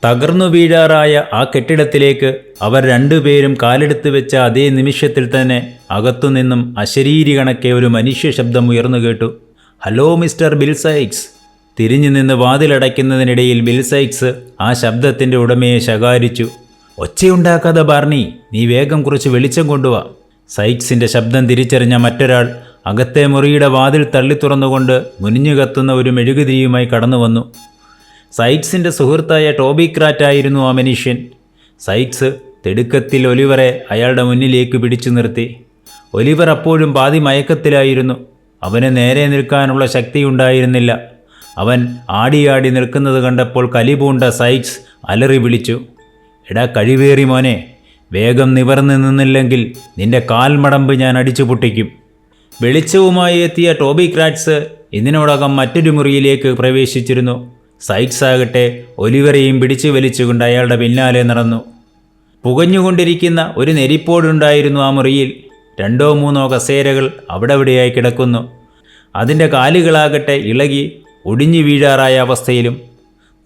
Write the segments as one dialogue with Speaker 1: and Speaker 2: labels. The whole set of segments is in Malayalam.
Speaker 1: തകർന്നു വീഴാറായ ആ കെട്ടിടത്തിലേക്ക് അവർ രണ്ടുപേരും കാലെടുത്ത് വെച്ച അതേ നിമിഷത്തിൽ തന്നെ അകത്തുനിന്നും അശരീരി കണക്കെ ഒരു മനുഷ്യ ശബ്ദം ഉയർന്നു കേട്ടു. Hello mister Bill Sikes. തിരിഞ്ഞു നിന്ന് വാതിലടയ്ക്കുന്നതിനിടയിൽ ബിൽ സൈക്സ് ആ ശബ്ദത്തിൻ്റെ ഉടമയെ ശകാരിച്ചു. ഒച്ചയുണ്ടാക്കാതെ ബാർണി, നീ വേഗം കുറച്ച് വെളിച്ചം കൊണ്ടുവാ. സൈക്സിൻ്റെ ശബ്ദം തിരിച്ചറിഞ്ഞ മറ്റൊരാൾ അകത്തെ മുറിയുടെ വാതിൽ തള്ളി തുറന്നുകൊണ്ട് മുനിഞ്ഞു കത്തുന്ന ഒരു മെഴുകുതിരിയുമായി കടന്നു വന്നു. സൈക്സിൻ്റെ സുഹൃത്തായ ടോബി ക്രാറ്റായിരുന്നു ആ മനുഷ്യൻ. സൈക്സ് തിടുക്കത്തിൽ ഒലിവറെ അയാളുടെ മുന്നിലേക്ക് പിടിച്ചു നിർത്തി. ഒലിവർ അപ്പോഴും പാതി മയക്കത്തിലായിരുന്നു. അവന് നേരെ നിൽക്കാനുള്ള ശക്തിയുണ്ടായിരുന്നില്ല. അവൻ ആടിയാടി നിൽക്കുന്നത് കണ്ടപ്പോൾ കലിപൂണ്ട സൈക്സ് അലറി വിളിച്ചു. എടാ കഴിവേറി മോനെ, വേഗം നിവർന്ന് നിന്നില്ലെങ്കിൽ നിന്റെ കാൽമടമ്പ് ഞാൻ അടിച്ചു പൊട്ടിക്കും. വെളിച്ചവുമായി എത്തിയ ടോബി ക്രാറ്റ്സ് ഇതിനോടകം മറ്റൊരു മുറിയിലേക്ക് പ്രവേശിച്ചിരുന്നു. സൈക്സ് ആകട്ടെ ഒലിവറെയും പിടിച്ചു വലിച്ചുകൊണ്ട് അയാളുടെ പിന്നാലെ നടന്നു. പുകഞ്ഞുകൊണ്ടിരിക്കുന്ന ഒരു നെരിപ്പോടുണ്ടായിരുന്നു ആ മുറിയിൽ. 2-3 കസേരകൾ അവിടെവിടെയായി കിടക്കുന്നു. അതിൻ്റെ കാലുകളാകട്ടെ ഇളകി ഒടിഞ്ഞു വീഴാറായ അവസ്ഥയിലും.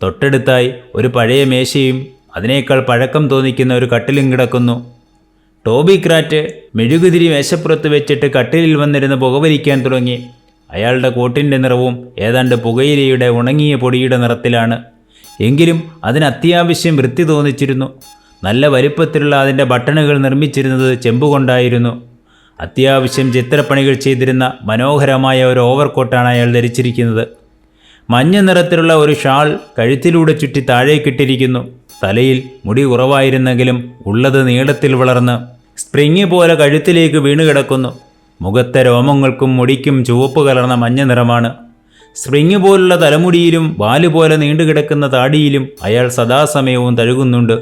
Speaker 1: തൊട്ടടുത്തായി ഒരു പഴയ മേശയും അതിനേക്കാൾ പഴക്കം തോന്നിക്കുന്ന ഒരു കട്ടിലും കിടക്കുന്നു. ടോബി ക്രാറ്റ് മെഴുകുതിരി മേശപ്പുറത്ത് വെച്ചിട്ട് കട്ടിലിൽ വന്നിരുന്ന് പുകവലിക്കാൻ തുടങ്ങി. അയാളുടെ കോട്ടിൻ്റെ നിറവും ഏതാണ്ട് പുകയിലയുടെ ഉണങ്ങിയ പൊടിയുടെ നിറത്തിലാണ്. എങ്കിലും അതിന് അത്യാവശ്യം വൃത്തി തോന്നിച്ചിരുന്നു. നല്ല വലിപ്പത്തിലുള്ള അതിൻ്റെ ബട്ടണുകൾ നിർമ്മിച്ചിരുന്നത് ചെമ്പുകൊണ്ടായിരുന്നു. അത്യാവശ്യം ചിത്രപ്പണികൾ ചെയ്തിരുന്ന മനോഹരമായ ഒരു ഓവർകോട്ടാണ് അയാൾ ധരിച്ചിരിക്കുന്നത്. മഞ്ഞ നിറത്തിലുള്ള ഒരു ഷാൾ കഴുത്തിലൂടെ ചുറ്റി താഴേക്കിട്ടിരിക്കുന്നു. തലയിൽ മുടി കുറവായിരുന്നെങ്കിലും ഉള്ളത് നീളത്തിൽ വളർന്ന് സ്പ്രിങ് പോലെ കഴുത്തിലേക്ക് വീണുകിടക്കുന്നു. മുഖത്തെ രോമങ്ങൾക്കും മുടിക്കും ചുവപ്പ് കലർന്ന മഞ്ഞ നിറമാണ്. സ്പ്രിങ് പോലുള്ള തലമുടിയിലും വാലുപോലെ നീണ്ടുകിടക്കുന്ന താടിയിലും അയാൾ സദാസമയവും തഴുകുന്നുണ്ട്.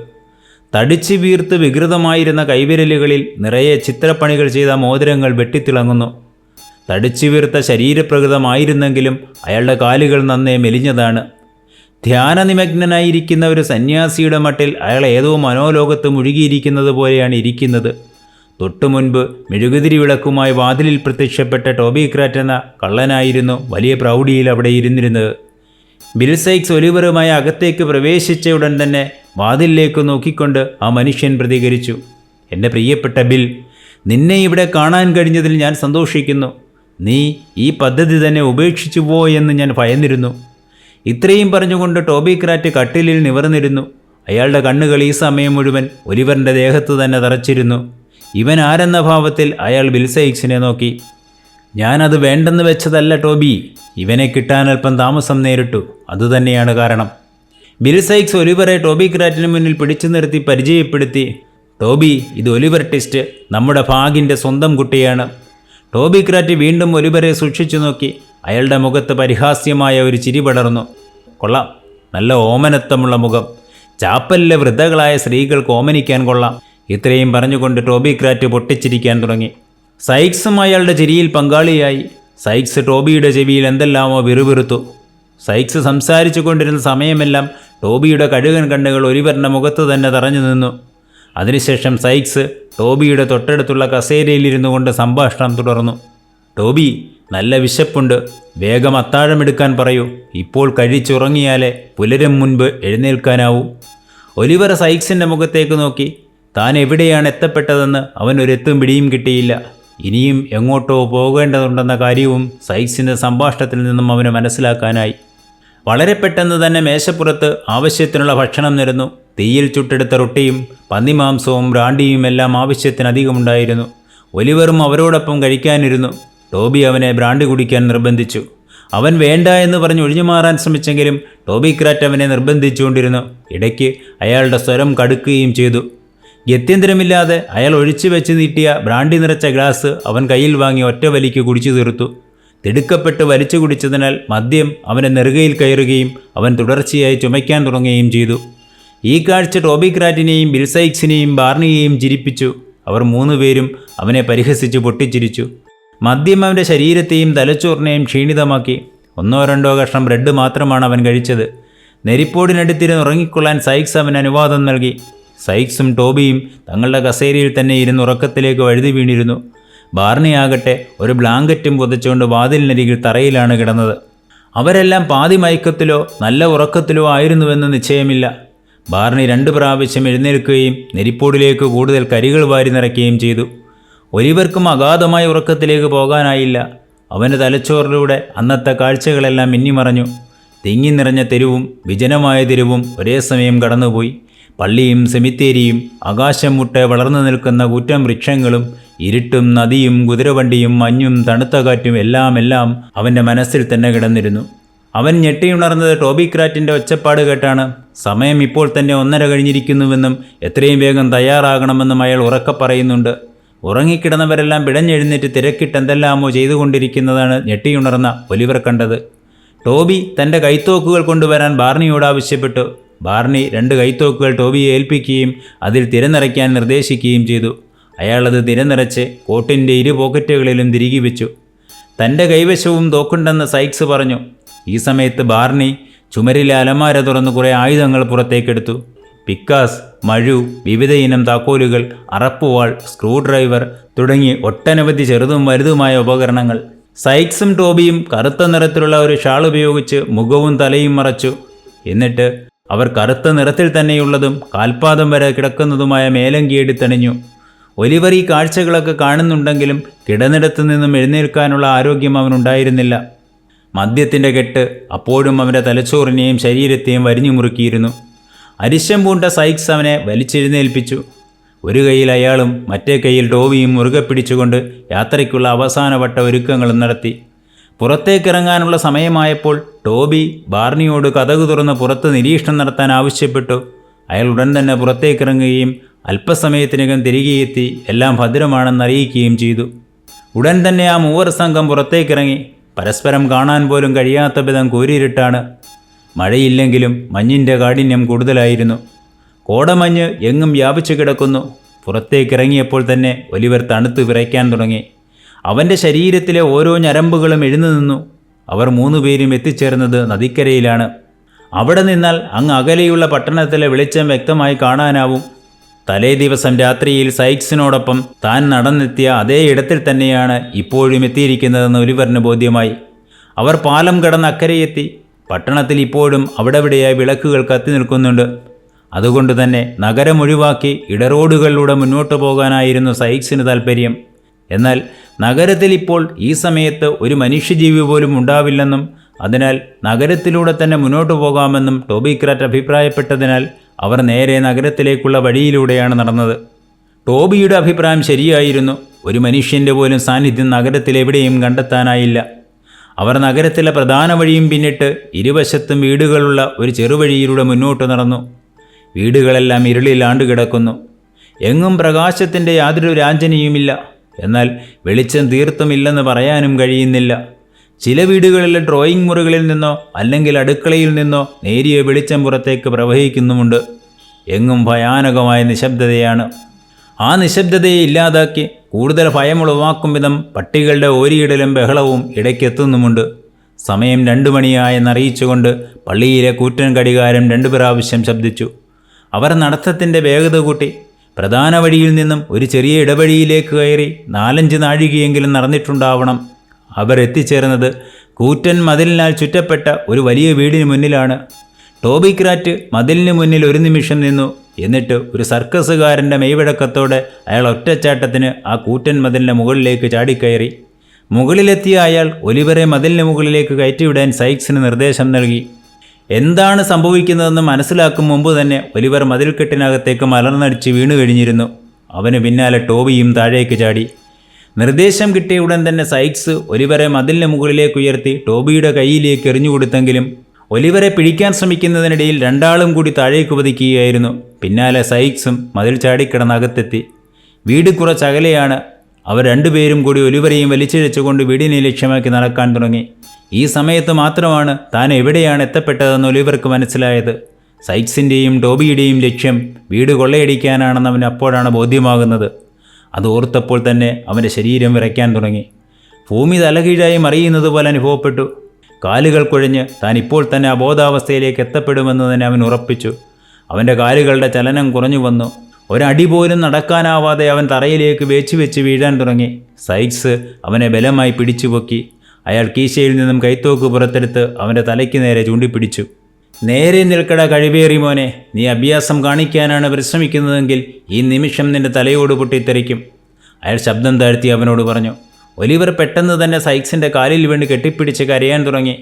Speaker 1: തടിച്ചു വീർത്ത് വികൃതമായിരുന്ന കൈവിരലുകളിൽ നിറയെ ചിത്രപ്പണികൾ ചെയ്ത മോതിരങ്ങൾ വെട്ടിത്തിളങ്ങുന്നു. തടിച്ചു വീർത്ത ശരീരപ്രകൃതമായിരുന്നെങ്കിലും അയാളുടെ കാലുകൾ നന്നേ മെലിഞ്ഞതാണ്. ധ്യാനനിമഗ്നനായിരിക്കുന്ന ഒരു സന്യാസിയുടെ മട്ടിൽ അയാൾ ഏതോ മനോലോകത്ത് മുഴുകിയിരിക്കുന്നത് പോലെയാണ് ഇരിക്കുന്നത്. തൊട്ടുമുൻപ് മെഴുകുതിരി വിളക്കുമായി വാതിലിൽ പ്രത്യക്ഷപ്പെട്ട ടോബി ക്രാറ്റ് എന്ന കള്ളനായിരുന്നു വലിയ പ്രൗഢിയിൽ അവിടെ ഇരുന്നിരുന്നത്. ബിൽ സൈക്സ് ഒലിവറുമായി അകത്തേക്ക് പ്രവേശിച്ച ഉടൻ തന്നെ വാതിലിലേക്ക് നോക്കിക്കൊണ്ട് ആ മനുഷ്യൻ പ്രതികരിച്ചു. എൻ്റെ പ്രിയപ്പെട്ട ബിൽ, നിന്നെ ഇവിടെ കാണാൻ കഴിഞ്ഞതിൽ ഞാൻ സന്തോഷിക്കുന്നു. നീ ഈ പദ്ധതി തന്നെ ഉപേക്ഷിച്ചു പോയെന്ന് ഞാൻ ഭയന്നിരുന്നു. ഇത്രയും പറഞ്ഞുകൊണ്ട് ടോബി ക്രാറ്റ് കട്ടിലിൽ നിവർന്നിരുന്നു. അയാളുടെ കണ്ണുകൾ ഈ സമയം മുഴുവൻ ഒലിവറിൻ്റെ ദേഹത്ത് തന്നെ തറച്ചിരുന്നു. ഇവൻ ആരെന്ന ഭാവത്തിൽ അയാൾ ബിൽ സൈക്സിനെ നോക്കി. ഞാനത് വേണ്ടെന്ന് വെച്ചതല്ല ടോബി, ഇവനെ കിട്ടാൻ അല്പം താമസം നേരിട്ടു, അതുതന്നെയാണ് കാരണം. ബിൽ സൈക്സ് ഒലിവറെ ടോബി ക്രാറ്റിന് മുന്നിൽ പിടിച്ചു നിർത്തി പരിചയപ്പെടുത്തി. ടോബി, ഇത് ഒലിവർ ട്വിസ്റ്റ്, നമ്മുടെ ഭാഗിൻ്റെ സ്വന്തം കുട്ടിയാണ്. ടോബി ക്രാറ്റ് വീണ്ടും ഒലിവറെ സൂക്ഷിച്ചു നോക്കി. അയാളുടെ മുഖത്ത് പരിഹാസ്യമായ ഒരു ചിരി പടർന്നു. കൊള്ളാം, നല്ല ഓമനത്വമുള്ള മുഖം. ചാപ്പലിലെ വൃദ്ധകളായ സ്ത്രീകൾക്ക് ഓമനിക്കാൻ കൊള്ളാം. ഇത്രയും പറഞ്ഞുകൊണ്ട് ടോബി ക്രാറ്റ് പൊട്ടിച്ചിരിക്കാൻ തുടങ്ങി. സൈക്സും അയാളുടെ ചിരിയിൽ പങ്കാളിയായി. സൈക്സ് ടോബിയുടെ ചെവിയിൽ എന്തെല്ലാമോ വിറുവിറുത്തു. സൈക്സ് സംസാരിച്ചു കൊണ്ടിരുന്ന സമയമെല്ലാം ടോബിയുടെ കഴുകൻ കണ്ണുകൾ ഒലിവറിൻ്റെ മുഖത്ത് തന്നെ തറഞ്ഞു നിന്നു. അതിനുശേഷം സൈക്സ് ടോബിയുടെ തൊട്ടടുത്തുള്ള കസേരയിലിരുന്നു കൊണ്ട് സംഭാഷണം തുടർന്നു. ടോബി, നല്ല വിശപ്പുണ്ട്, വേഗം അത്താഴമെടുക്കാൻ പറയൂ. ഇപ്പോൾ കഴിച്ചുറങ്ങിയാലേ പുലരും മുൻപ് എഴുന്നേൽക്കാനാവൂ. ഒലിവർ സൈക്സിൻ്റെ മുഖത്തേക്ക് നോക്കി. താൻ എവിടെയാണ് എത്തപ്പെട്ടതെന്ന് അവനൊരെത്തും പിടിയും കിട്ടിയില്ല. ഇനിയും എങ്ങോട്ടോ പോകേണ്ടതുണ്ടെന്ന കാര്യവും സൈക്സിൻ്റെ സംഭാഷണത്തിൽ നിന്നും അവന് മനസ്സിലാക്കാനായി. വളരെ പെട്ടെന്ന് തന്നെ മേശപ്പുറത്ത് ആവശ്യത്തിനുള്ള ഭക്ഷണം നിരന്നു. തീയിൽ ചുട്ടെടുത്ത റൊട്ടിയും പന്നിമാംസവും ബ്രാണ്ടിയും എല്ലാം ആവശ്യത്തിനധികമുണ്ടായിരുന്നു. ഒലിവറും അവരോടൊപ്പം കഴിക്കാനിരുന്നു. ടോബി അവനെ ബ്രാണ്ടി കുടിക്കാൻ നിർബന്ധിച്ചു. അവൻ വേണ്ട എന്ന് പറഞ്ഞ് ഒഴിഞ്ഞു മാറാൻ ശ്രമിച്ചെങ്കിലും ടോബി ക്രാറ്റ് അവനെ നിർബന്ധിച്ചുകൊണ്ടിരുന്നു. ഇടയ്ക്ക് അയാളുടെ സ്വരം കടുക്കുകയും ചെയ്തു. ഗത്യന്തരമില്ലാതെ അയാൾ ഒഴിച്ചു വെച്ച് നീട്ടിയ ബ്രാണ്ടി നിറച്ച ഗ്ലാസ് അവൻ കയ്യിൽ വാങ്ങി ഒറ്റ വലിക്ക് കുടിച്ചു തീർത്തു. തിടുക്കപ്പെട്ട് വലിച്ചു കുടിച്ചതിനാൽ മദ്യം അവൻ്റെ നെറുകയിൽ കയറുകയും അവൻ തുടർച്ചയായി ചുമയ്ക്കാൻ തുടങ്ങുകയും ചെയ്തു. ഈ കാഴ്ച ടോബി ക്രാറ്റിനെയും ബിൽ സൈക്സിനെയും ബാർണിയെയും ചിരിപ്പിച്ചു. അവർ 3 പേരും അവനെ പരിഹസിച്ച് പൊട്ടിച്ചിരിച്ചു. മദ്യം അവൻ്റെ ശരീരത്തെയും തലച്ചോറിനെയും ക്ഷീണിതമാക്കി. 1-2 കഷ്ണം ബ്രെഡ് മാത്രമാണ് അവൻ കഴിച്ചത്. നെരിപ്പോടിനടുത്തിരുന്ന് ഉറങ്ങിക്കൊള്ളാൻ സൈക്സ് അവന് അനുവാദം നൽകി. സൈക്സും ടോബിയും തങ്ങളുടെ കസേരയിൽ തന്നെ ഇരുന്ന് ഉറക്കത്തിലേക്ക് വഴുതി വീണിരുന്നു. ബാർണിയാകട്ടെ ഒരു ബ്ലാങ്കറ്റും പുതച്ചുകൊണ്ട് വാതിലിനരികിൽ തറയിലാണ് കിടന്നത്. അവരെല്ലാം പാതി മയക്കത്തിലോ നല്ല ഉറക്കത്തിലോ ആയിരുന്നുവെന്ന് നിശ്ചയമില്ല. ബാർണി 2 പ്രാവശ്യം എഴുന്നേൽക്കുകയും നെരിപ്പോടിലേക്ക് കൂടുതൽ കരികൾ വാരി നിറയ്ക്കുകയും ചെയ്തു. ഒലിവർക്കും അഗാധമായ ഉറക്കത്തിലേക്ക് പോകാനായില്ല. അവൻ്റെ തലച്ചോറിലൂടെ അന്നത്തെ കാഴ്ചകളെല്ലാം മിന്നിമറഞ്ഞു. തിങ്ങി നിറഞ്ഞ തെരുവും വിജനമായ തെരുവും ഒരേ സമയം കടന്നുപോയി. പള്ളിയും സെമിത്തേരിയും ആകാശം മുട്ടെ വളർന്നു നിൽക്കുന്ന കൂറ്റൻ വൃക്ഷങ്ങളും ഇരുട്ടും നദിയും കുതിരവണ്ടിയും മഞ്ഞും തണുത്ത കാറ്റും എല്ലാം അവൻ്റെ മനസ്സിൽ തന്നെ കിടന്നിരുന്നു. അവൻ ഞെട്ടിയുണർന്നത് ടോബി ക്രാറ്റിൻ്റെ ഒച്ചപ്പാട് കേട്ടാണ്. സമയം ഇപ്പോൾ തന്നെ 1:30 കഴിഞ്ഞിരിക്കുന്നുവെന്നും എത്രയും വേഗം തയ്യാറാകണമെന്നും അയാൾ ഉറക്കെ പറയുന്നുണ്ട്. ഉറങ്ങിക്കിടന്നവരെല്ലാം പിടഞ്ഞെഴുന്നേറ്റ് തിരക്കിട്ട് എന്തെല്ലാമോ ചെയ്തുകൊണ്ടിരിക്കുന്നതാണ് ഞെട്ടിയുണർന്ന ഒലിവർ കണ്ടത്. ടോബി തൻ്റെ കൈത്തോക്കുകൾ കൊണ്ടുവരാൻ ബാർണിയോട് ആവശ്യപ്പെട്ടു. ബാർണി 2 കൈത്തോക്കുകൾ ടോബിയെ ഏൽപ്പിക്കുകയും അതിൽ തിരനിറയ്ക്കാൻ നിർദ്ദേശിക്കുകയും ചെയ്തു. അയാളത് തിരനിറച്ച് കോട്ടിൻ്റെ 2 പോക്കറ്റുകളിലും തിരികെ വെച്ചു. തൻ്റെ കൈവശവും തോക്കുണ്ടെന്ന് സൈക്സ് പറഞ്ഞു. ഈ സമയത്ത് ബാർണി ചുമരിലെ അലമാര തുറന്ന് കുറേ ആയുധങ്ങൾ പുറത്തേക്കെടുത്തു. പിക്കാസ്, മഴു, വിവിധ ഇനം താക്കോലുകൾ, അറപ്പുവാൾ, സ്ക്രൂ ഡ്രൈവർ തുടങ്ങി ഒട്ടനവധി ചെറുതും വലുതുമായ ഉപകരണങ്ങൾ. സൈക്സും ടോബിയും കറുത്ത നിറത്തിലുള്ള ഒരു ഷാൾ ഉപയോഗിച്ച് മുഖവും തലയും മറച്ചു. എന്നിട്ട് അവർ കറുത്ത നിറത്തിൽ തന്നെയുള്ളതും കാൽപാദം വരെ കിടക്കുന്നതുമായ മേലങ്കി എടുത്തണിഞ്ഞു. ഒലിവർ ഈ കാഴ്ചകളൊക്കെ കാണുന്നുണ്ടെങ്കിലും കിടന്നിടത്തു നിന്നും എഴുന്നേൽക്കാനുള്ള ആരോഗ്യം അവനുണ്ടായിരുന്നില്ല. മദ്യത്തിൻ്റെ കെട്ട് അപ്പോഴും അവൻ്റെ തലച്ചോറിനെയും ശരീരത്തെയും വരിഞ്ഞു മുറുക്കിയിരുന്നു. അരിശം പൂണ്ട സൈക്സ് അവനെ വലിച്ചെഴുന്നേൽപ്പിച്ചു. ഒരു കൈയിൽ അയാളും മറ്റേ കൈയിൽ ടോബിയും മുറുകെ പിടിച്ചുകൊണ്ട് യാത്രയ്ക്കുള്ള അവസാനവട്ട ഒരുക്കങ്ങളും നടത്തി. പുറത്തേക്കിറങ്ങാനുള്ള സമയമായപ്പോൾ ടോബി ബാർണിയോട് കതക് തുറന്ന് പുറത്ത് നിരീക്ഷണം നടത്താൻ ആവശ്യപ്പെട്ടു. അയാൾ ഉടൻ തന്നെ പുറത്തേക്കിറങ്ങുകയും അല്പസമയത്തിനകം തിരികെ എത്തി എല്ലാം ഭദ്രമാണെന്ന് അറിയിക്കുകയും ചെയ്തു. ഉടൻ തന്നെ ആ 3 സംഘം പുറത്തേക്കിറങ്ങി. പരസ്പരം കാണാൻ പോലും കഴിയാത്ത വിധം കൂരിരുട്ടാണ്. മഴയില്ലെങ്കിലും മഞ്ഞിൻ്റെ കാഠിന്യം കൂടുതലായിരുന്നു. കോടമഞ്ഞ് എങ്ങും വ്യാപിച്ചു കിടക്കുന്നു. പുറത്തേക്കിറങ്ങിയപ്പോൾ തന്നെ ഒലിവർ തണുത്ത് വിറയ്ക്കാൻ തുടങ്ങി. അവൻ്റെ ശരീരത്തിലെ ഓരോ ഞരമ്പുകളും എഴുന്നു നിന്നു. അവർ 3 പേരും എത്തിച്ചേർന്നത് നദിക്കരയിലാണ്. അവിടെ നിന്നാൽ അങ്ങ് അകലെയുള്ള പട്ടണത്തിലെ വെളിച്ചം വ്യക്തമായി കാണാനാവും. തലേ ദിവസം രാത്രിയിൽ സൈക്സിനോടൊപ്പം താൻ നടന്നെത്തിയ അതേ ഇടത്തിൽ തന്നെയാണ് ഇപ്പോഴും എത്തിയിരിക്കുന്നതെന്ന് ഒലിവറിന് ബോധ്യമായി. അവർ പാലം കടന്ന് അക്കരയെത്തി. പട്ടണത്തിൽ ഇപ്പോഴും അവിടെവിടെയായി വിളക്കുകൾ കത്തി നിൽക്കുന്നുണ്ട്. അതുകൊണ്ട് തന്നെ നഗരം ഒഴിവാക്കി ഇടറോഡുകളിലൂടെ മുന്നോട്ട് പോകാനായിരുന്നു സൈക്സിന് താൽപ്പര്യം. എന്നാൽ നഗരത്തിൽ ഇപ്പോൾ ഈ സമയത്ത് ഒരു മനുഷ്യജീവി പോലും ഉണ്ടാവില്ലെന്നും അതിനാൽ നഗരത്തിലൂടെ തന്നെ മുന്നോട്ട് പോകാമെന്നും ടോബി ക്രാറ്റ് അഭിപ്രായപ്പെട്ടതിനാൽ അവർ നേരെ നഗരത്തിലേക്കുള്ള വഴിയിലൂടെയാണ് നടന്നത്. ടോബിയുടെ അഭിപ്രായം ശരിയായിരുന്നു. ഒരു മനുഷ്യൻ്റെ പോലും സാന്നിധ്യം നഗരത്തിലെവിടെയും കണ്ടെത്താനായില്ല. അവർ നഗരത്തിലെ പ്രധാന വഴിയും പിന്നിട്ട് ഇരുവശത്തും വീടുകളുള്ള ഒരു ചെറുവഴിയിലൂടെ മുന്നോട്ട് നടന്നു. വീടുകളെല്ലാം ഇരുളിൽ ആണ്ടുകിടക്കുന്നു. എങ്ങും പ്രകാശത്തിൻ്റെ യാതൊരു രാഞ്ചനയുമില്ല. എന്നാൽ വെളിച്ചം തീർത്തുമില്ലെന്ന് പറയാനും കഴിയുന്നില്ല. ചില വീടുകളിലെ ഡ്രോയിങ് മുറികളിൽ നിന്നോ അല്ലെങ്കിൽ അടുക്കളയിൽ നിന്നോ നേരിയ വെളിച്ചം പുറത്തേക്ക് പ്രവഹിക്കുന്നുമുണ്ട്. എങ്ങും ഭയാനകമായ നിശബ്ദതയാണ്. ആ നിശബ്ദതയെ ഇല്ലാതാക്കി കൂടുതൽ ഭയമുളവാക്കും വിധം പട്ടികളുടെ ഓരിയിടലും ബഹളവും ഇടയ്ക്കെത്തുന്നുമുണ്ട്. സമയം 2 മണിയായെന്നറിയിച്ചുകൊണ്ട് പള്ളിയിലെ കൂറ്റൻ ഘടികാരം 2 പ്രാവശ്യം ശബ്ദിച്ചു. അവർ നടത്തത്തിൻ്റെ വേഗത കൂട്ടി. പ്രധാന വഴിയിൽ നിന്നും ഒരു ചെറിയ ഇടവഴിയിലേക്ക് കയറി 4-5 നാഴികയെങ്കിലും നടന്നിട്ടുണ്ടാവണം. അവർ എത്തിച്ചേർന്നത് കൂറ്റൻ മതിലിനാൽ ചുറ്റപ്പെട്ട ഒരു വലിയ വീടിന് മുന്നിലാണ്. ടോബി ക്രാറ്റ് മതിലിന് മുന്നിൽ ഒരു നിമിഷം നിന്നു. എന്നിട്ട് ഒരു സർക്കസുകാരൻ്റെ മെയ്വഴക്കത്തോടെ അയാൾ ഒറ്റച്ചാട്ടത്തിന് ആ കൂറ്റൻ മതിലിൻ്റെ മുകളിലേക്ക് ചാടിക്കയറി. മുകളിലെത്തിയ അയാൾ ഒലിവറെ മതിലിന് മുകളിലേക്ക് കയറ്റിവിടാൻ സൈക്സിന് നിർദ്ദേശം നൽകി. എന്താണ് സംഭവിക്കുന്നതെന്ന് മനസ്സിലാക്കും മുമ്പ് തന്നെ ഒലിവർ മതിൽക്കെട്ടിനകത്തേക്ക് മലർന്നടിച്ച് വീണു കഴിഞ്ഞിരുന്നു. അവന് പിന്നാലെ ടോബിയും താഴേക്ക് ചാടി. നിർദ്ദേശം കിട്ടിയ ഉടൻ തന്നെ സൈക്സ് ഒലിവറെ മതിലിന് മുകളിലേക്ക് ഉയർത്തി ടോബിയുടെ കൈയിലേക്ക് എറിഞ്ഞുകൊടുത്തെങ്കിലും ഒലിവറെ പിടിക്കാൻ ശ്രമിക്കുന്നതിനിടയിൽ 2 ആളും കൂടി താഴേക്ക് പതിക്കുകയായിരുന്നു. പിന്നാലെ സൈക്സും മതിൽ ചാടിക്കിടന്ന് അകത്തെത്തി. വീട് കുറച്ചകലെയാണ്. അവർ 2 പേരും കൂടി ഒലിവരെയും വലിച്ചിഴച്ചുകൊണ്ട് വീടിനെ ലക്ഷ്യമാക്കി നടക്കാൻ തുടങ്ങി. ഈ സമയത്ത് മാത്രമാണ് താൻ എവിടെയാണ് എത്തപ്പെട്ടതെന്ന് ഒലിവർക്ക് മനസ്സിലായത്. സൈക്സിൻ്റെയും ടോബിയുടെയും ലക്ഷ്യം വീട് കൊള്ളയടിക്കാനാണെന്ന് അവന് അപ്പോഴാണ് ബോധ്യമാകുന്നത്. അത് ഓർത്തപ്പോൾ തന്നെ അവൻ്റെ ശരീരം വിറയ്ക്കാൻ തുടങ്ങി. ഭൂമി തലകീഴായി മറിയുന്നത് പോലെ അനുഭവപ്പെട്ടു. കാലുകൾ കുഴഞ്ഞ് താൻ ഇപ്പോൾ തന്നെ അബോധാവസ്ഥയിലേക്ക് എത്തപ്പെടുമെന്ന് തന്നെ അവൻ ഉറപ്പിച്ചു. അവൻ്റെ കാലുകളുടെ ചലനം കുറഞ്ഞു വന്നു. ഒരടി പോലും നടക്കാനാവാതെ അവൻ തറയിലേക്ക് വെച്ച് വീഴാൻ തുടങ്ങി. സൈക്സ് അവനെ ബലമായി പിടിച്ചുപൊക്കി. അയാൾ കീശയിൽ നിന്നും കൈത്തോക്ക് പുറത്തെടുത്ത് അവൻ്റെ തലയ്ക്ക് നേരെ ചൂണ്ടിപ്പിടിച്ചു. നേരെ നിൽക്കട കഴിവേറി മോനെ, നീ അഭ്യാസം കാണിക്കാനാണ് പരിശ്രമിക്കുന്നതെങ്കിൽ ഈ നിമിഷം നിന്റെ തലയോട് പൊട്ടിത്തെറിക്കും. അയാൾ ശബ്ദം താഴ്ത്തി അവനോട് പറഞ്ഞു. ഒലിവർ പെട്ടെന്ന് തന്നെ സൈക്സിൻ്റെ കാലിൽ വീണ് കെട്ടിപ്പിടിച്ച് കരയാൻ തുടങ്ങി.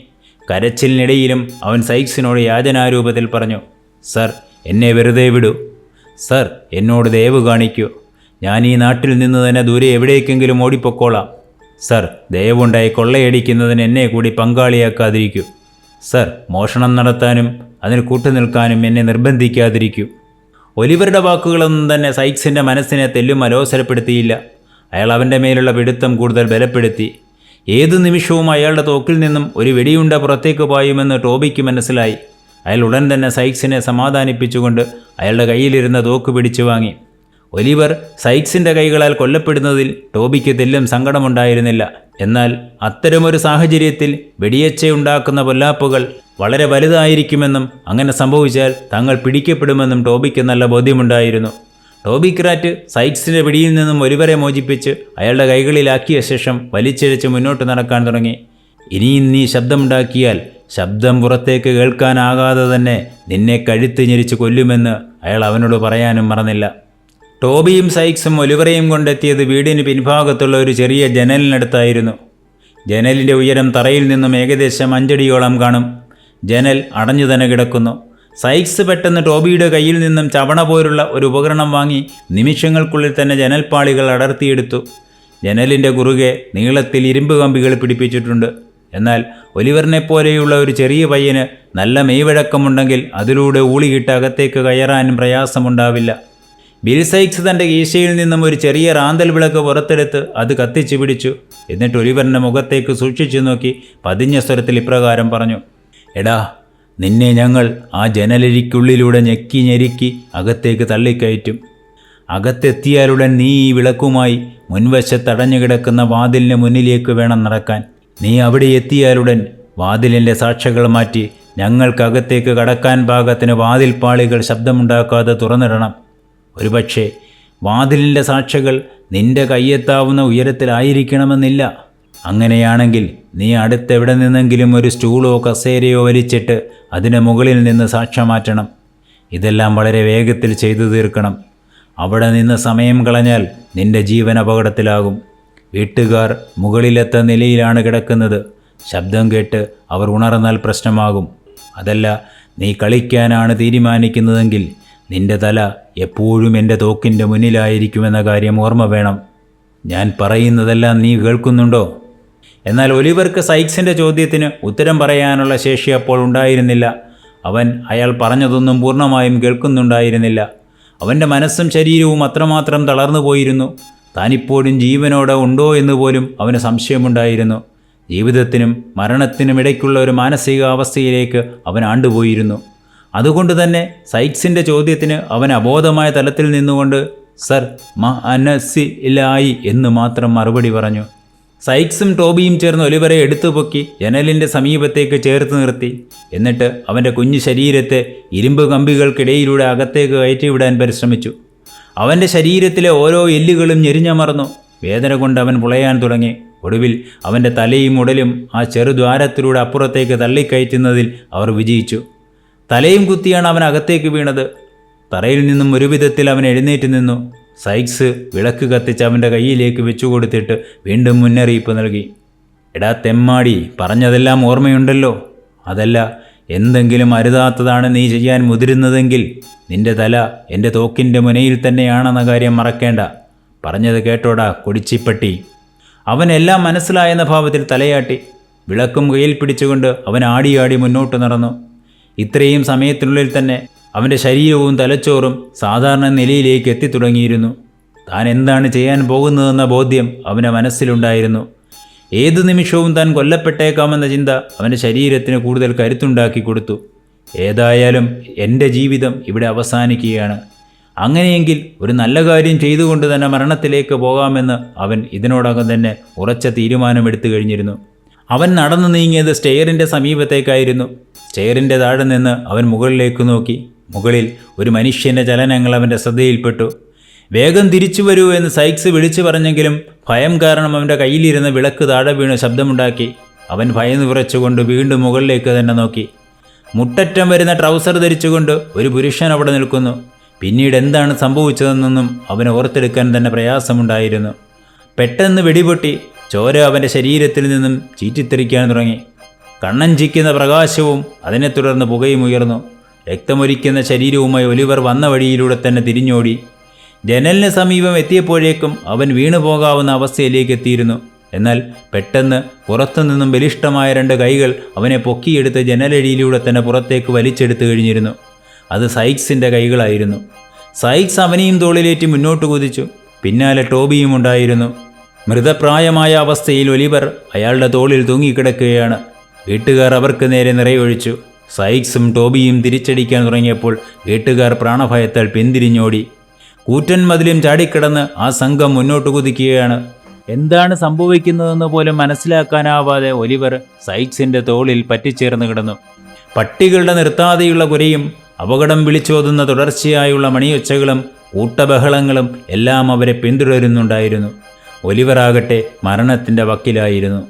Speaker 1: കരച്ചിലിനിടയിലും അവൻ സൈക്സിനോട് യാചനാരൂപത്തിൽ പറഞ്ഞു, സർ, എന്നെ വെറുതെ വിടൂ. സർ, എന്നോട് ദയവ് കാണിക്കൂ. ഞാൻ ഈ നാട്ടിൽ നിന്ന് തന്നെ ദൂരെ എവിടേക്കെങ്കിലും ഓടിപ്പൊക്കോളാം. സർ, ദയവുണ്ടായി കൊള്ളയടിക്കുന്നതിന് എന്നെ കൂടി പങ്കാളിയാക്കാതിരിക്കൂ. സർ, മോഷണം നടത്താനും അതിന് കൂട്ടുനിൽക്കാനും എന്നെ നിർബന്ധിക്കാതിരിക്കൂ. ഒലിവറുടെ വാക്കുകളൊന്നും തന്നെ സൈക്സിൻ്റെ മനസ്സിനെ തെല്ലും അലോസരപ്പെടുത്തിയില്ല. അയാൾ അവൻ്റെ മേലുള്ള പിടുത്തം കൂടുതൽ ബലപ്പെടുത്തി. ഏതു നിമിഷവും അയാളുടെ തോക്കിൽ നിന്നും ഒരു വെടിയുണ്ട പുറത്തേക്ക് പായുമെന്ന് ടോബിക്ക് മനസ്സിലായി. അയാൾ ഉടൻ തന്നെ സൈക്സിനെ സമാധാനിപ്പിച്ചുകൊണ്ട് അയാളുടെ കയ്യിലിരുന്ന തോക്ക് പിടിച്ചു വാങ്ങി. ഒലിവർ സൈക്സിൻ്റെ കൈകളാൽ കൊല്ലപ്പെടുന്നതിൽ ടോബിക്ക് തെല്ലും സങ്കടമുണ്ടായിരുന്നില്ല. എന്നാൽ അത്തരമൊരു സാഹചര്യത്തിൽ വെടിയച്ചയുണ്ടാക്കുന്ന പൊല്ലാപ്പുകൾ വളരെ വലുതായിരിക്കുമെന്നും അങ്ങനെ സംഭവിച്ചാൽ തങ്ങൾ പിടിക്കപ്പെടുമെന്നും ടോബിക്ക് നല്ല ബോധ്യമുണ്ടായിരുന്നു. ടോബി ക്രാറ്റ് സൈക്സിൻ്റെ പിടിയിൽ നിന്നും ഒലിവറെ മോചിപ്പിച്ച് അയാളുടെ കൈകളിലാക്കിയ ശേഷം വലിച്ചിഴച്ച് മുന്നോട്ട് നടക്കാൻ തുടങ്ങി. ഇനിയും നീ ശബ്ദമുണ്ടാക്കിയാൽ ശബ്ദം പുറത്തേക്ക് കേൾക്കാനാകാതെ തന്നെ നിന്നെ കഴുത്ത് ഞെരിച്ച് കൊല്ലുമെന്ന് അയാൾ അവനോട് പറയാനും മറന്നില്ല. ടോബിയും സൈക്സും ഒലിവറയും കൊണ്ടെത്തിയത് വീടിന് പിൻഭാഗത്തുള്ള ഒരു ചെറിയ ജനലിനടുത്തായിരുന്നു. ജനലിൻ്റെ ഉയരം തറയിൽ നിന്നും ഏകദേശം 5 അടിയോളം കാണും. ജനൽ അടഞ്ഞു തന്നെ കിടക്കുന്നു. സൈക്സ് പെട്ടെന്ന് ടോബിയുടെ കയ്യിൽ നിന്നും ചവണ പോലുള്ള ഒരു ഉപകരണം വാങ്ങി നിമിഷങ്ങൾക്കുള്ളിൽ തന്നെ ജനൽപ്പാളികൾ അടർത്തിയെടുത്തു. ജനലിൻ്റെ കുറുകെ നീളത്തിൽ ഇരുമ്പ് കമ്പികൾ പിടിപ്പിച്ചിട്ടുണ്ട്. എന്നാൽ ഒലിവറിനെ പോലെയുള്ള ഒരു ചെറിയ പയ്യന് നല്ല മെയ്വഴക്കമുണ്ടെങ്കിൽ അതിലൂടെ ഊളിയിട്ട് അകത്തേക്ക് കയറാനും പ്രയാസമുണ്ടാവില്ല. ബിൽ സൈക്സ് തൻ്റെ കീശയിൽ നിന്നും ഒരു ചെറിയ റാന്തൽ വിളക്ക് പുറത്തെടുത്ത് അത് കത്തിച്ചു പിടിച്ചു. എന്നിട്ട് ഒലിവറിൻ്റെ മുഖത്തേക്ക് സൂക്ഷിച്ചു നോക്കി പതിഞ്ഞ സ്വരത്തിൽ ഇപ്രകാരം പറഞ്ഞു, എടാ, നിന്നെ ഞങ്ങൾ ആ ജനലരിക്കുള്ളിലൂടെ ഞെക്കി ഞെരുക്കി അകത്തേക്ക് തള്ളിക്കയറ്റും. അകത്തെത്തിയാലുടൻ നീ ഈ വിളക്കുമായി മുൻവശത്തടഞ്ഞു കിടക്കുന്ന വാതിലിന് മുന്നിലേക്ക് വേണം നടക്കാൻ. നീ അവിടെ എത്തിയാലുടൻ വാതിലിൻ്റെ സാക്ഷകൾ മാറ്റി ഞങ്ങൾക്കകത്തേക്ക് കടക്കാൻ പാകത്തിന് വാതിൽപ്പാളികൾ ശബ്ദമുണ്ടാക്കാതെ തുറന്നിടണം. ഒരുപക്ഷെ വാതിലിൻ്റെ സാക്ഷകൾ നിന്റെ കയ്യെത്താവുന്ന ഉയരത്തിലായിരിക്കണമെന്നില്ല. അങ്ങനെയാണെങ്കിൽ നീ അടുത്തെവിടെ നിന്നെങ്കിലും ഒരു സ്റ്റൂളോ കസേരയോ വലിച്ചിട്ട് അതിന് മുകളിൽ നിന്ന് സാക്ഷ്യം മാറ്റണം. ഇതെല്ലാം വളരെ വേഗത്തിൽ ചെയ്തു തീർക്കണം. അവിടെ നിന്ന് സമയം കളഞ്ഞാൽ നിന്റെ ജീവൻ അപകടത്തിലാകും. വീട്ടുകാർ മുകളിലത്തെ നിലയിലാണ് കിടക്കുന്നത്. ശബ്ദം കേട്ട് അവർ ഉണർന്നാൽ പ്രശ്നമാകും. അതല്ല, നീ കളിക്കാനാണ് തീരുമാനിക്കുന്നതെങ്കിൽ നിന്റെ തല എപ്പോഴും എൻ്റെ തോക്കിൻ്റെ മുന്നിലായിരിക്കുമെന്ന കാര്യം ഓർമ്മ വേണം. ഞാൻ പറയുന്നതെല്ലാം നീ കേൾക്കുന്നുണ്ടോ? എന്നാൽ ഒലിവർക്ക് സൈക്സിൻ്റെ ചോദ്യത്തിന് ഉത്തരം പറയാനുള്ള ശേഷി അപ്പോൾ ഉണ്ടായിരുന്നില്ല. അവൻ അയാൾ പറഞ്ഞതൊന്നും പൂർണ്ണമായും കേൾക്കുന്നുണ്ടായിരുന്നില്ല. അവൻ്റെ മനസ്സും ശരീരവും അത്രമാത്രം തളർന്നു പോയിരുന്നു. താനിപ്പോഴും ജീവനോടെ ഉണ്ടോ എന്ന് പോലും അവന് സംശയമുണ്ടായിരുന്നു. ജീവിതത്തിനും മരണത്തിനും ഇടയ്ക്കുള്ള ഒരു മാനസികാവസ്ഥയിലേക്ക് അവൻ ആണ്ടുപോയിരുന്നു. അതുകൊണ്ട് തന്നെ സൈക്സിൻ്റെ ചോദ്യത്തിന് അവൻ അബോധമായ തലത്തിൽ നിന്നുകൊണ്ട് സർ, മനസ്സിലായി എന്ന് മാത്രം മറുപടി പറഞ്ഞു. സൈക്സും ടോബിയും ചേർന്ന് ഒലിവറെ എടുത്തുപൊക്കി ജനലിൻ്റെ സമീപത്തേക്ക് ചേർത്ത് നിർത്തി. എന്നിട്ട് അവൻ്റെ കുഞ്ഞു ശരീരത്തെ ഇരുമ്പ് കമ്പികൾക്കിടയിലൂടെ അകത്തേക്ക് കയറ്റിവിടാൻ പരിശ്രമിച്ചു. അവൻ്റെ ശരീരത്തിലെ ഓരോ എല്ലുകളും ഞെരിഞ്ഞമർന്നു. വേദന കൊണ്ട് അവൻ പുളയാൻ തുടങ്ങി. ഒടുവിൽ അവൻ്റെ തലയും ഉടലും ആ ചെറുദ്വാരത്തിലൂടെ അപ്പുറത്തേക്ക് തള്ളിക്കയറ്റുന്നതിൽ അവർ വിജയിച്ചു. തലയും കുത്തിയാണ് അവൻ അകത്തേക്ക് വീണത്. തറയിൽ നിന്നും ഒരു വിധത്തിൽ അവൻ എഴുന്നേറ്റ് നിന്നു. സൈക്സ് വിളക്ക് കത്തിച്ച് അവൻ്റെ കയ്യിലേക്ക് വെച്ചുകൊടുത്തിട്ട് വീണ്ടും മുന്നറിയിപ്പ് നൽകി. എടാ തെമ്മാടി, പറഞ്ഞതെല്ലാം ഓർമ്മയുണ്ടല്ലോ. അതല്ല, എന്തെങ്കിലും അരുതാത്തതാണ് നീ ചെയ്യാൻ മുതിരുന്നതെങ്കിൽ നിന്റെ തല എൻ്റെ തോക്കിൻ്റെ മുനയിൽ തന്നെയാണെന്ന കാര്യം മറക്കേണ്ട. പറഞ്ഞത് കേട്ടോടാ കൊടിച്ചിപ്പട്ടി. അവനെല്ലാം മനസ്സിലായെന്ന ഭാവത്തിൽ തലയാട്ടി. വിളക്കും കയ്യിൽ പിടിച്ചുകൊണ്ട് അവൻ ആടിയാടി മുന്നോട്ട് നടന്നു. ഇത്രയും സമയത്തിനുള്ളിൽ തന്നെ അവൻ്റെ ശരീരവും തലച്ചോറും സാധാരണ നിലയിലേക്ക് എത്തിത്തുടങ്ങിയിരുന്നു. താൻ എന്താണ് ചെയ്യാൻ പോകുന്നതെന്ന ബോധ്യം അവൻ്റെ മനസ്സിലുണ്ടായിരുന്നു. ഏതു നിമിഷവും താൻ കൊല്ലപ്പെട്ടേക്കാമെന്ന ചിന്ത അവൻ്റെ ശരീരത്തിന് കൂടുതൽ കരുത്തുണ്ടാക്കി കൊടുത്തു. ഏതായാലും എൻ്റെ ജീവിതം ഇവിടെ അവസാനിക്കുകയാണ്. അങ്ങനെയെങ്കിൽ ഒരു നല്ല കാര്യം ചെയ്തുകൊണ്ട് തന്നെ മരണത്തിലേക്ക് പോകാമെന്ന് അവൻ ഇതിനോടകം തന്നെ ഉറച്ച തീരുമാനമെടുത്തു കഴിഞ്ഞിരുന്നു. അവൻ നടന്നു നീങ്ങിയത് സ്റ്റെയറിൻ്റെ സമീപത്തേക്കായിരുന്നു. സ്റ്റെയറിൻ്റെ താഴെ നിന്ന് അവൻ മുകളിലേക്ക് നോക്കി. മുകളിൽ ഒരു മനുഷ്യൻ്റെ ചലനങ്ങൾ അവൻ്റെ ശ്രദ്ധയിൽപ്പെട്ടു. വേഗം തിരിച്ചു വരൂ എന്ന് സൈക്സ് വിളിച്ചു പറഞ്ഞെങ്കിലും ഭയം കാരണം അവൻ്റെ കയ്യിലിരുന്ന വിളക്ക് താഴെ വീണ് ശബ്ദമുണ്ടാക്കി. അവൻ ഭയന്ന് വിറച്ചുകൊണ്ട് വീണ്ടും മുകളിലേക്ക് തന്നെ നോക്കി. മുട്ടറ്റം വരുന്ന ട്രൗസർ ധരിച്ചുകൊണ്ട് ഒരു പുരുഷൻ അവിടെ നിൽക്കുന്നു. പിന്നീട് എന്താണ് സംഭവിച്ചതെന്നൊന്നും അവന് ഓർത്തെടുക്കാൻ തന്നെ പ്രയാസമുണ്ടായിരുന്നു. പെട്ടെന്ന് വെടിപൊട്ടി ചോര അവൻ്റെ ശരീരത്തിൽ നിന്നും ചീറ്റിത്തെറിക്കാൻ തുടങ്ങി. കണ്ണഞ്ചിക്കുന്ന പ്രകാശവും അതിനെ തുടർന്ന് പുകയും ഉയർന്നു. രക്തമൊലിക്കുന്ന ശരീരവുമായി ഒലിവർ വന്ന വഴിയിലൂടെ തന്നെ തിരിഞ്ഞോടി. ജനലിന് സമീപം എത്തിയപ്പോഴേക്കും അവൻ വീണുപോകാവുന്ന അവസ്ഥയിലേക്ക് എത്തിയിരുന്നു. എന്നാൽ പെട്ടെന്ന് പുറത്തുനിന്നും ബലിഷ്ഠമായ 2 കൈകൾ അവനെ പൊക്കിയെടുത്ത് ജനലഴിയിലൂടെ തന്നെ പുറത്തേക്ക് വലിച്ചെടുത്തു കഴിഞ്ഞിരുന്നു. അത് സൈക്സിൻ്റെ കൈകളായിരുന്നു. സൈക്സ് അവനെയും തോളിലേറ്റി മുന്നോട്ട് കുതിച്ചു. പിന്നാലെ ടോബിയും ഉണ്ടായിരുന്നു. മൃതപ്രായമായ അവസ്ഥയിൽ ഒലിവർ അയാളുടെ തോളിൽ തൂങ്ങിക്കിടക്കുകയാണ്. വീട്ടുകാർ അവർക്ക് നേരെ നിറയൊഴിച്ചു. സൈക്സും ടോബിയും തിരിച്ചടിക്കാൻ തുടങ്ങിയപ്പോൾ വീട്ടുകാർ പ്രാണഭയത്താൽ പിന്തിരിഞ്ഞോടി. കൂറ്റൻ മതിലും ചാടിക്കിടന്ന് ആ സംഘം മുന്നോട്ട് കുതിക്കുകയാണ്. എന്താണ് സംഭവിക്കുന്നതെന്ന് പോലും മനസ്സിലാക്കാനാവാതെ ഒലിവർ സൈക്സിൻ്റെ തോളിൽ പറ്റിച്ചേർന്ന് കിടന്നു. പട്ടികളുടെ നിർത്താതെയുള്ള കുരയും അപകടം വിളിച്ചോതുന്ന തുടർച്ചയായുള്ള മണിയൊച്ചകളും കൂട്ടബഹളങ്ങളും എല്ലാം അവരെ പിന്തുടരുന്നുണ്ടായിരുന്നു. ഒലിവറാകട്ടെ മരണത്തിൻ്റെ വക്കിലായിരുന്നു.